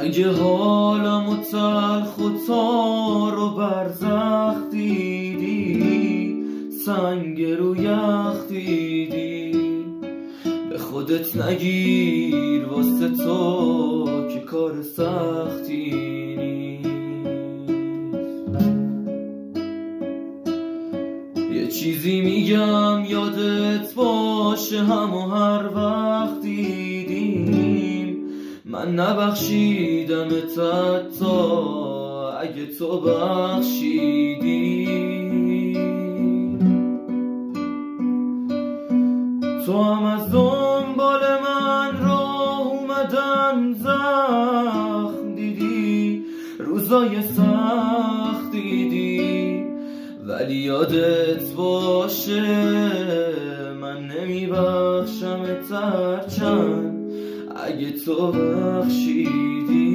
اگه حالمو تلخ و تار و برزخ دیدی، سنگ رو یخ دیدی، به خودت نگیر واسه تو که کار سختی نیست. یه چیزی میگم یادت باشه، همو هر وقت دیدیم من نبخشیدمت حتی اگه تو بخشیدی. تو هم از دنبال من راه اومدن زخم دیدی، روزای سخت دیدی، ولی یادت باشه من نمیبخشمت هرچند اگه تو بخشیدی.